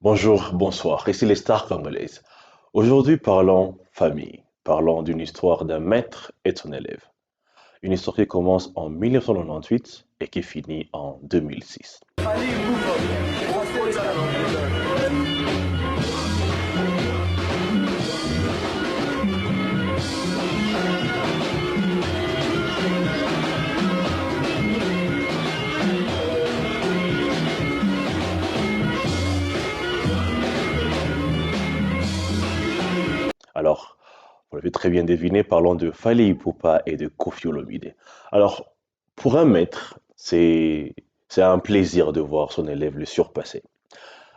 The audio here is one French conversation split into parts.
Bonjour, bonsoir, ici les stars congolaises. Aujourd'hui, parlons famille. Parlons d'une histoire d'un maître et de son élève. Une histoire qui commence en 1998 et qui finit en 2006. Alors, vous l'avez très bien deviné, parlons de Fally Ipupa et de Koffi Olomide. Alors, pour un maître, c'est un plaisir de voir son élève le surpasser.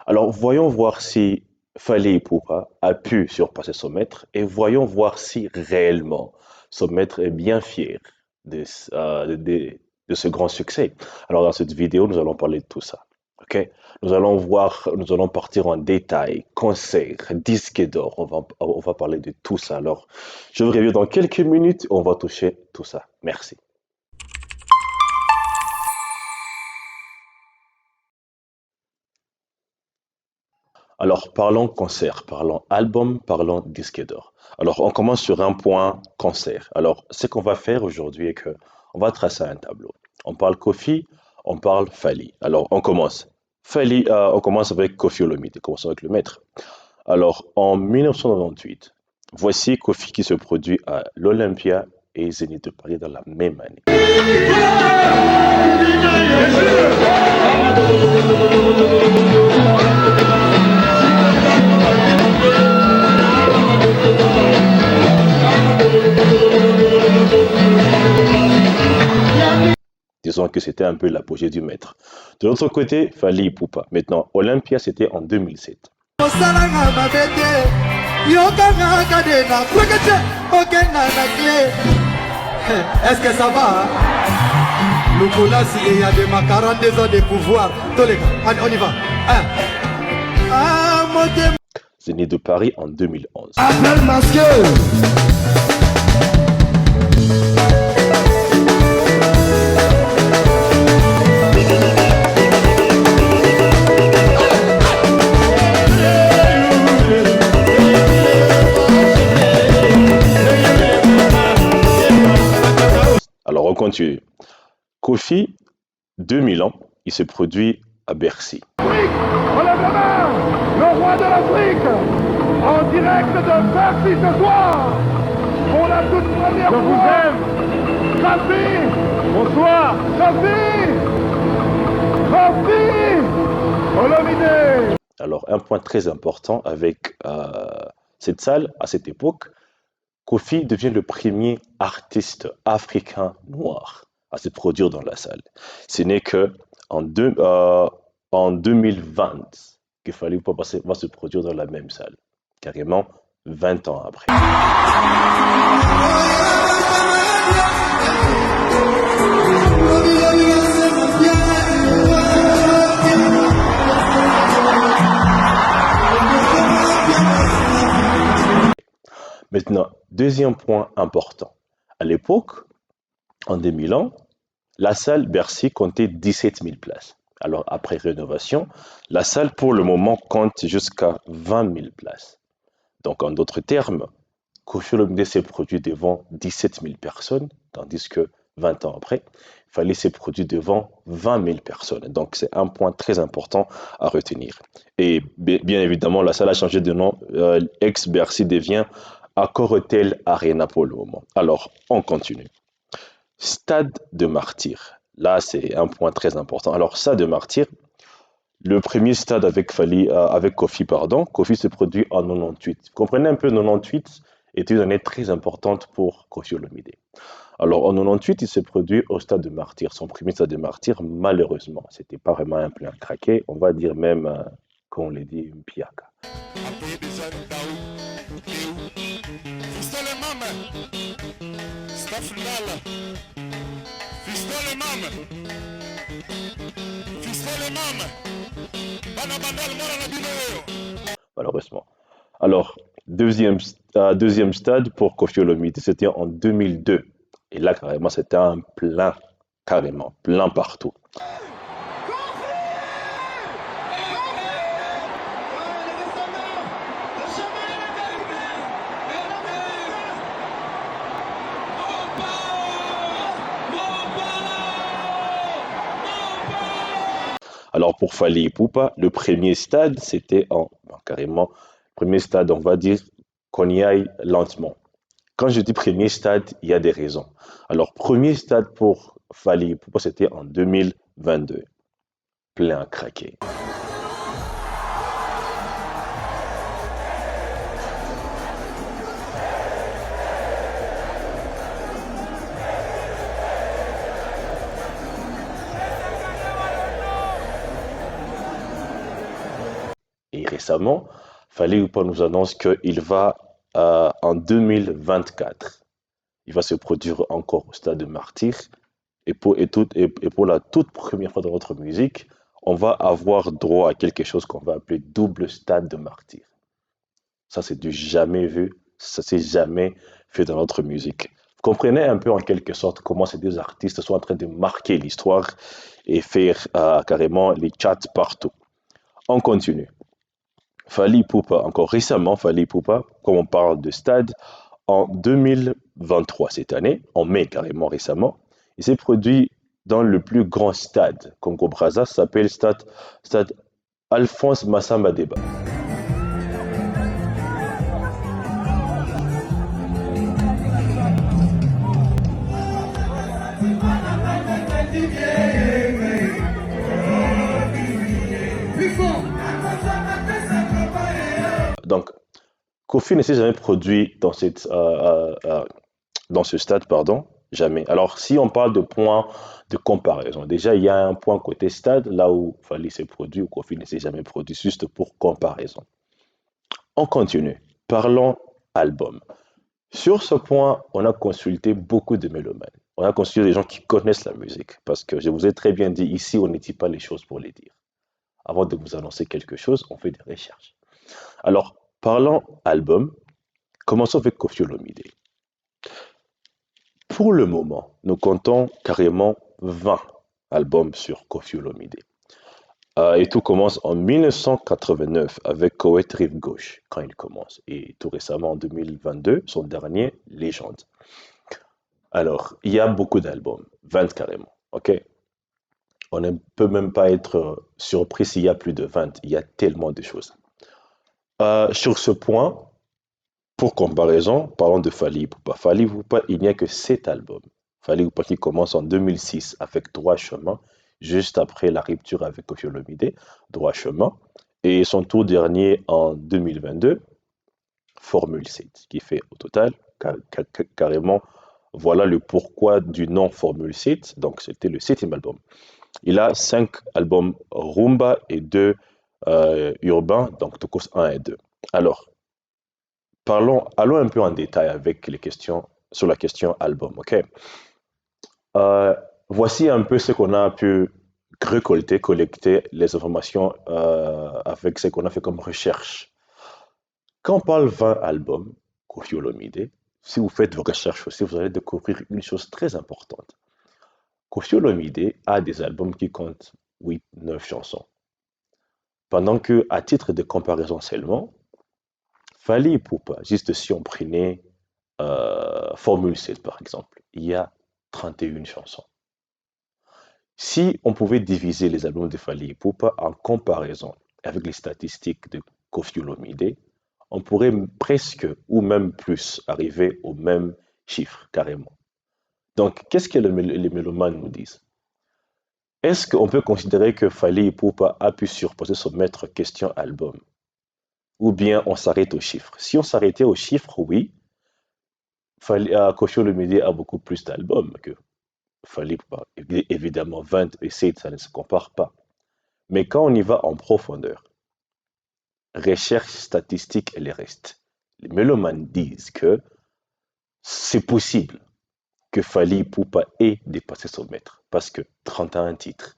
Alors, voyons voir si Fally Ipupa a pu surpasser son maître et voyons voir si réellement son maître est bien fier de, de ce grand succès. Alors, dans cette vidéo, nous allons parler de tout ça. OK? Nous allons partir en détail, concert, disque d'or, on va parler de tout ça. Alors, je vous reviens dans quelques minutes, on va toucher tout ça. Merci. Alors, parlons concert, parlons album, parlons disque d'or. Alors, on commence sur un point concert. Alors, ce qu'on va faire aujourd'hui est que on va tracer un tableau. On parle Kofi, on parle Fally. Alors, on commence. Fally, on commence avec Kofi Olomide, commençons avec le maître. Alors, en 1998, voici Kofi qui se produit à l'Olympia et Zénith de Paris dans la même année. Disons que c'était un peu l'apogée du maître. De l'autre côté, Fally Ipupa. Maintenant, Olympia, c'était en 2007. Est-ce que ça va? Lukola, s'il y a des 42 ans de pouvoir. Tous les gars, allez, on y va. Zénith de Paris en 2011. Appelle masqué. Alors, on continue. Kofi, 2000 ans, il se produit à Bercy. Relève la main, le roi de l'Afrique, en direct de Bercy ce soir, pour la toute première fois. Je vous aime. Kofi, bonsoir. Kofi Olomide. Alors, un point très important avec cette salle, à cette époque, Kofi devient le premier artiste africain noir à se produire dans la salle. Ce n'est que en 2020 qu'il fallait pas passer, va se produire dans la même salle, carrément 20 ans après. Maintenant, deuxième point important. À l'époque, en 2000 ans, la salle Bercy comptait 17 000 places. Alors, après rénovation, la salle, pour le moment, compte jusqu'à 20 000 places. Donc, en d'autres termes, Koffi Olomide s'est produit devant 17 000 personnes, tandis que 20 ans après, il fallait se produire devant 20 000 personnes. Donc, c'est un point très important à retenir. Et bien évidemment, la salle a changé de nom. Ex-Bercy devient Accor Hotel Arena pour le moment. Alors, on continue. Stade de Martyrs. Là, c'est un point très important. Alors, Stade de Martyrs, le premier stade avec Kofi, pardon. Kofi se produit en 98. Vous comprenez un peu, 98 est une année très importante pour Koffi Olomide. Alors, en 98, il se produit au stade de Martyrs. Son premier stade de Martyrs, malheureusement, c'était pas vraiment un plein craqué. On va dire même, comme on l'a dit, une piaka. Malheureusement. Alors, deuxième stade pour Koffi Olomide, c'était en 2002. Et là, carrément, c'était un plein, carrément, plein partout. Alors pour Fally Ipupa, le premier stade, c'était carrément, premier stade, on va dire qu'on y aille lentement. Quand je dis premier stade, il y a des raisons. Alors, premier stade pour Fally Ipupa, c'était en 2022. Plein à craquer. Et récemment, Fally Ipupa nous annonce qu'il va en 2024. Il va se produire encore au stade de Martyr. Et pour la toute première fois dans notre musique, on va avoir droit à quelque chose qu'on va appeler double stade de Martyr. Ça, c'est du jamais vu. Ça s'est jamais fait dans notre musique. Vous comprenez un peu en quelque sorte comment ces deux artistes sont en train de marquer l'histoire et faire carrément les chats partout. On continue. Fally Ipupa, encore récemment, Fally Ipupa, comme on parle de stade, en 2023, cette année, en mai carrément récemment, il s'est produit dans le plus grand stade Congo-Brazza, ça s'appelle stade Alphonse Massamba Deba. Donc, Kofi ne s'est jamais produit dans ce stade, pardon, jamais. Alors, si on parle de points de comparaison, déjà, il y a un point côté stade, là où Fally s'est produit, où Kofi ne s'est jamais produit, juste pour comparaison. On continue. Parlons album. Sur ce point, on a consulté beaucoup de mélomanes. On a consulté des gens qui connaissent la musique, parce que je vous ai très bien dit, ici, on ne dit pas les choses pour les dire. Avant de vous annoncer quelque chose, on fait des recherches. Alors, parlons album, commençons avec Koffi Olomide. Pour le moment, nous comptons carrément 20 albums sur Koffi Olomide. Et tout commence en 1989 avec Koweït Rive Gauche, quand il commence. Et tout récemment, en 2022, son dernier, Légende. Alors, il y a beaucoup d'albums, 20 carrément, ok? On ne peut même pas être surpris s'il y a plus de 20, il y a tellement de choses. Sur ce point, pour comparaison, parlons de Fally Ipupa. Fally Ipupa, il n'y a que 7 albums. Fally Ipupa qui commence en 2006 avec Droit Chemin, juste après la rupture avec Koffi Olomide, Droit Chemin, et son tout dernier en 2022, Formule 7, qui fait au total carrément, voilà le pourquoi du nom Formule 7, donc c'était le 7e album. Il a 5 albums rumba et 2 urbains, donc Tokos 1 et 2. Alors, allons un peu en détail avec les questions sur la question album, ok? Voici un peu ce qu'on a pu collecter les informations avec ce qu'on a fait comme recherche. Quand on parle 20 albums, Koffi Olomide, si vous faites vos recherches aussi, vous allez découvrir une chose très importante. Koffi Olomide a des albums qui comptent 8, 9 chansons. Pendant que, à titre de comparaison seulement, Fally Ipupa, juste si on prenait Formule 7 par exemple, il y a 31 chansons. Si on pouvait diviser les albums de Fally Ipupa en comparaison avec les statistiques de Koffi Olomide, on pourrait presque ou même plus arriver au même chiffre carrément. Donc, qu'est-ce que les mélomanes nous disent? Est-ce qu'on peut considérer que Fally Ipupa a pu surpasser son maître question album? Ou bien on s'arrête aux chiffres? Si on s'arrêtait aux chiffres, oui, Koffi Olomide a beaucoup plus d'albums que Fally Ipupa. Évidemment, 20 et 7, ça ne se compare pas. Mais quand on y va en profondeur, recherche statistique et les restes, les mélomanes disent que c'est possible que Fally Ipupa ait dépassé son maître, parce que 31 titres.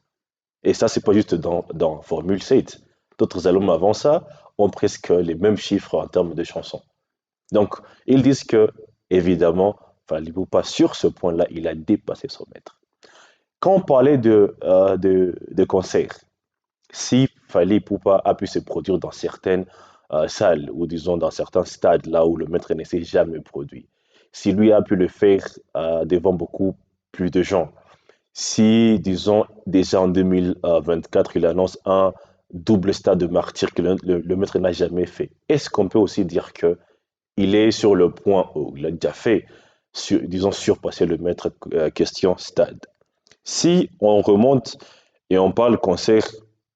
Et ça, c'est pas juste dans Formule 7. D'autres albums avant ça ont presque les mêmes chiffres en termes de chansons. Donc, ils disent que, évidemment, Fally Ipupa, sur ce point-là, il a dépassé son maître. Quand on parlait de concerts, si Fally Ipupa a pu se produire dans certaines salles, ou disons dans certains stades, là où le maître ne s'est jamais produit, si lui a pu le faire devant beaucoup plus de gens, Si, disons, déjà en 2024, il annonce un double stade de martyr que le maître n'a jamais fait, est-ce qu'on peut aussi dire que il est sur le point où il a déjà fait, disons, surpasser le maître question stade? Si on remonte et on parle concert,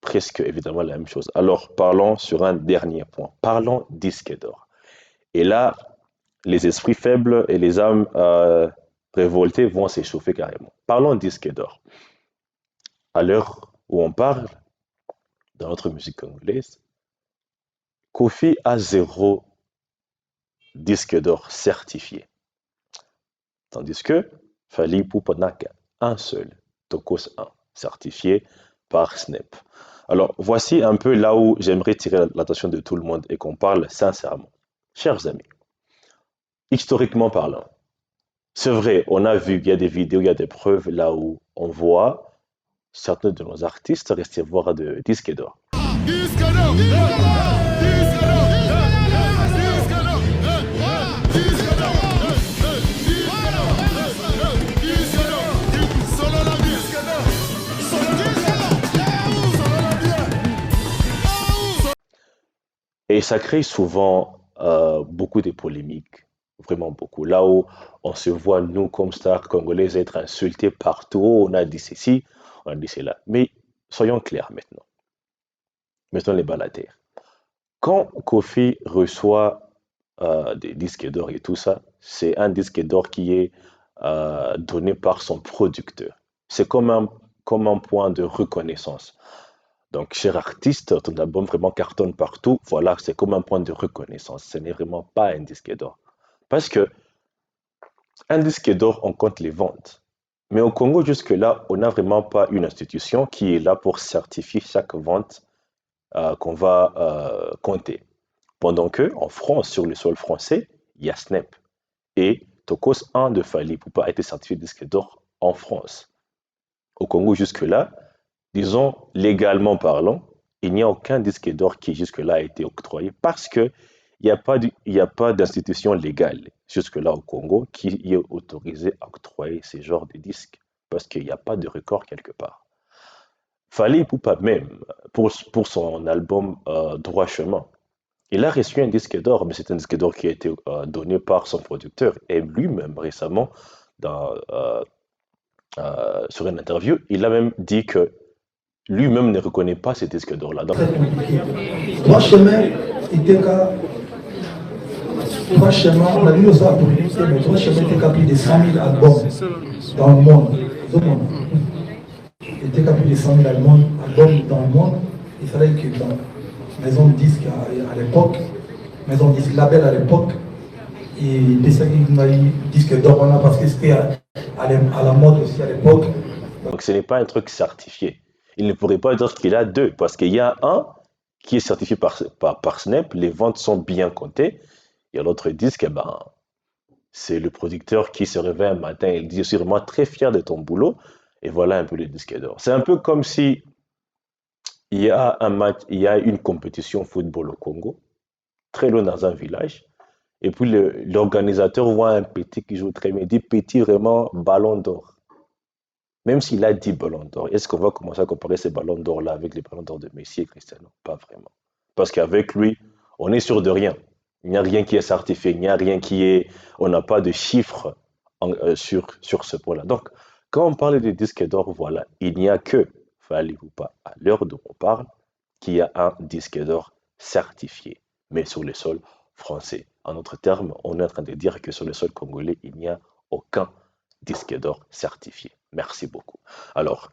presque évidemment la même chose. Alors parlons sur un dernier point. Parlons disque d'or. Et là, les esprits faibles et les âmes révoltées vont s'échauffer carrément. Parlons disque d'or. À l'heure où on parle, dans notre musique congolaise, Kofi a 0 disque d'or certifié. Tandis que Fally Ipupa n'a qu'un seul, Tokos 1, certifié par Snap. Alors, voici un peu là où j'aimerais tirer l'attention de tout le monde et qu'on parle sincèrement. Chers amis, historiquement parlant, c'est vrai, on a vu, il y a des vidéos, il y a des preuves là où on voit certains de nos artistes recevoir de disques d'or. Et ça crée souvent beaucoup de polémiques, vraiment beaucoup. Là où on se voit, nous, comme stars congolaises, être insultés partout, on a dit ceci, on a dit cela. Mais soyons clairs maintenant, mettons les balles à terre. Quand Kofi reçoit des disques d'or et tout ça, c'est un disque d'or qui est donné par son producteur. C'est comme un point de reconnaissance. Donc, cher artiste, ton album vraiment cartonne partout. Voilà, c'est comme un point de reconnaissance. Ce n'est vraiment pas un disque d'or. Parce que un disque d'or, on compte les ventes. Mais au Congo, jusque-là, on n'a vraiment pas une institution qui est là pour certifier chaque vente qu'on va compter. Pendant que, en France, sur le sol français, il y a Snap. Et Tokos 1 de Fally Ipupa a été certifié disque d'or en France. Au Congo, jusque-là, disons, légalement parlant, il n'y a aucun disque d'or qui jusque-là a été octroyé parce qu'il n'y a pas d'institution légale jusque-là au Congo qui est autorisée à octroyer ce genre de disques parce qu'il n'y a pas de record quelque part. Fally Ipupa même, pour son album Droit Chemin, il a reçu un disque d'or, mais c'est un disque d'or qui a été donné par son producteur et lui-même récemment, sur une interview, il a même dit que lui-même ne reconnaît pas ces disques d'or-là. Donc, Droit chemin était qu'à Droit chemin, on a vu ça pour l'unité, mais Droit chemin était qu'à plus de 100 000 albums dans le monde. Il était qu'à plus de 100 000 albums dans le monde. Il fallait que dans maison de disques à l'époque, maison de disques label à l'époque, et des disques d'or parce que c'était à la mode aussi à l'époque. Donc ce n'est pas un truc certifié. Il ne pourrait pas dire qu'il a 2, parce qu'il y a un qui est certifié par Snap, les ventes sont bien comptées, et l'autre disque, eh ben, c'est le producteur qui se réveille un matin et dit, je suis vraiment très fier de ton boulot, et voilà un peu le disque d'or. C'est un peu comme si il y a un match, il y a une compétition football au Congo, très loin dans un village, et puis l'organisateur voit un petit qui joue très bien, il dit petit vraiment ballon d'or. Même s'il a 10 ballons d'or, est-ce qu'on va commencer à comparer ces ballons d'or-là avec les ballons d'or de Messi et Cristiano? Pas vraiment. Parce qu'avec lui, on est sûr de rien. Il n'y a rien qui est certifié, il n'y a rien qui est... On n'a pas de chiffres sur ce point-là. Donc, quand on parle des disques d'or, voilà, il n'y a que, Fally Ipupa, à l'heure d'où on parle, qui a un disque d'or certifié, mais sur le sol français. En d'autres termes, on est en train de dire que sur le sol congolais, il n'y a aucun disque d'or certifié. Merci beaucoup. Alors,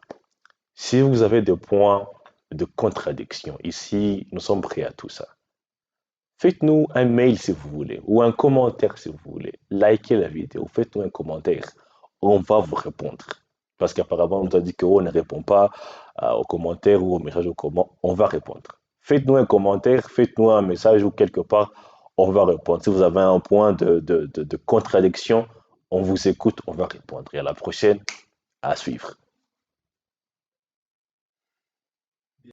si vous avez des points de contradiction, ici, nous sommes prêts à tout ça. Faites-nous un mail si vous voulez, ou un commentaire si vous voulez. Likez la vidéo, faites-nous un commentaire. On va vous répondre. Parce qu'apparemment, on nous a dit qu'on ne répond pas aux commentaires ou aux messages au comment. On va répondre. Faites-nous un commentaire, faites-nous un message ou quelque part, on va répondre. Si vous avez un point de contradiction, on vous écoute, on va répondre. Et à la prochaine, à suivre.